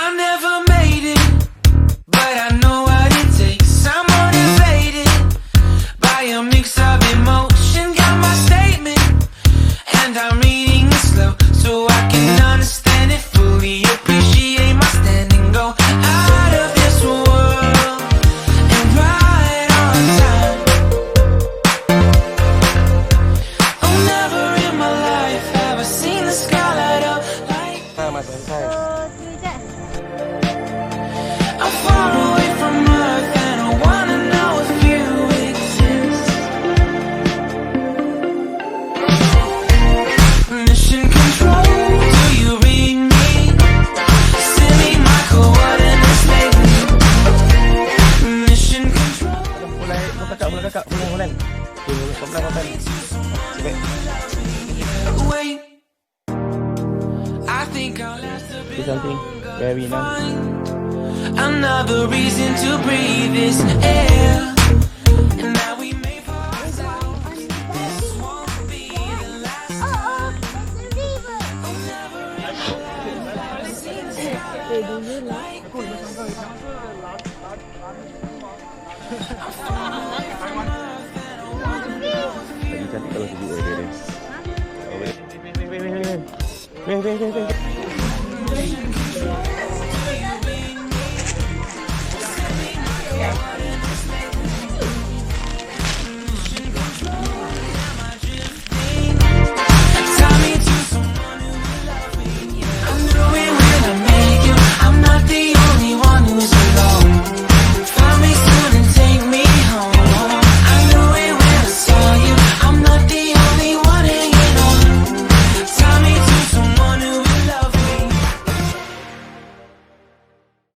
I never made it, but I know what it takes. I'm motivated by a mix of emotion. Got my statement, and I'm reading it slow so I can understand it fully. Appreciate my standing, go out of this world and right on time. Oh, never in my life have I seen the sky light up like. I'm far away from Earth and I wanna know if you exist. Mission control, do you read me? Send me my coordinates, baby. Mission control. Mulai kakak, mulai. Wait, I think I'll have to be Something very nice. fine. Another reason to breathe this air. And now we made for ourselves. This won't be the last time. Oh, never in my life have I seen the sky like this. I'm far away from Earth and I wanna know if you Lagi cantik kalau sejuk dia. Weh.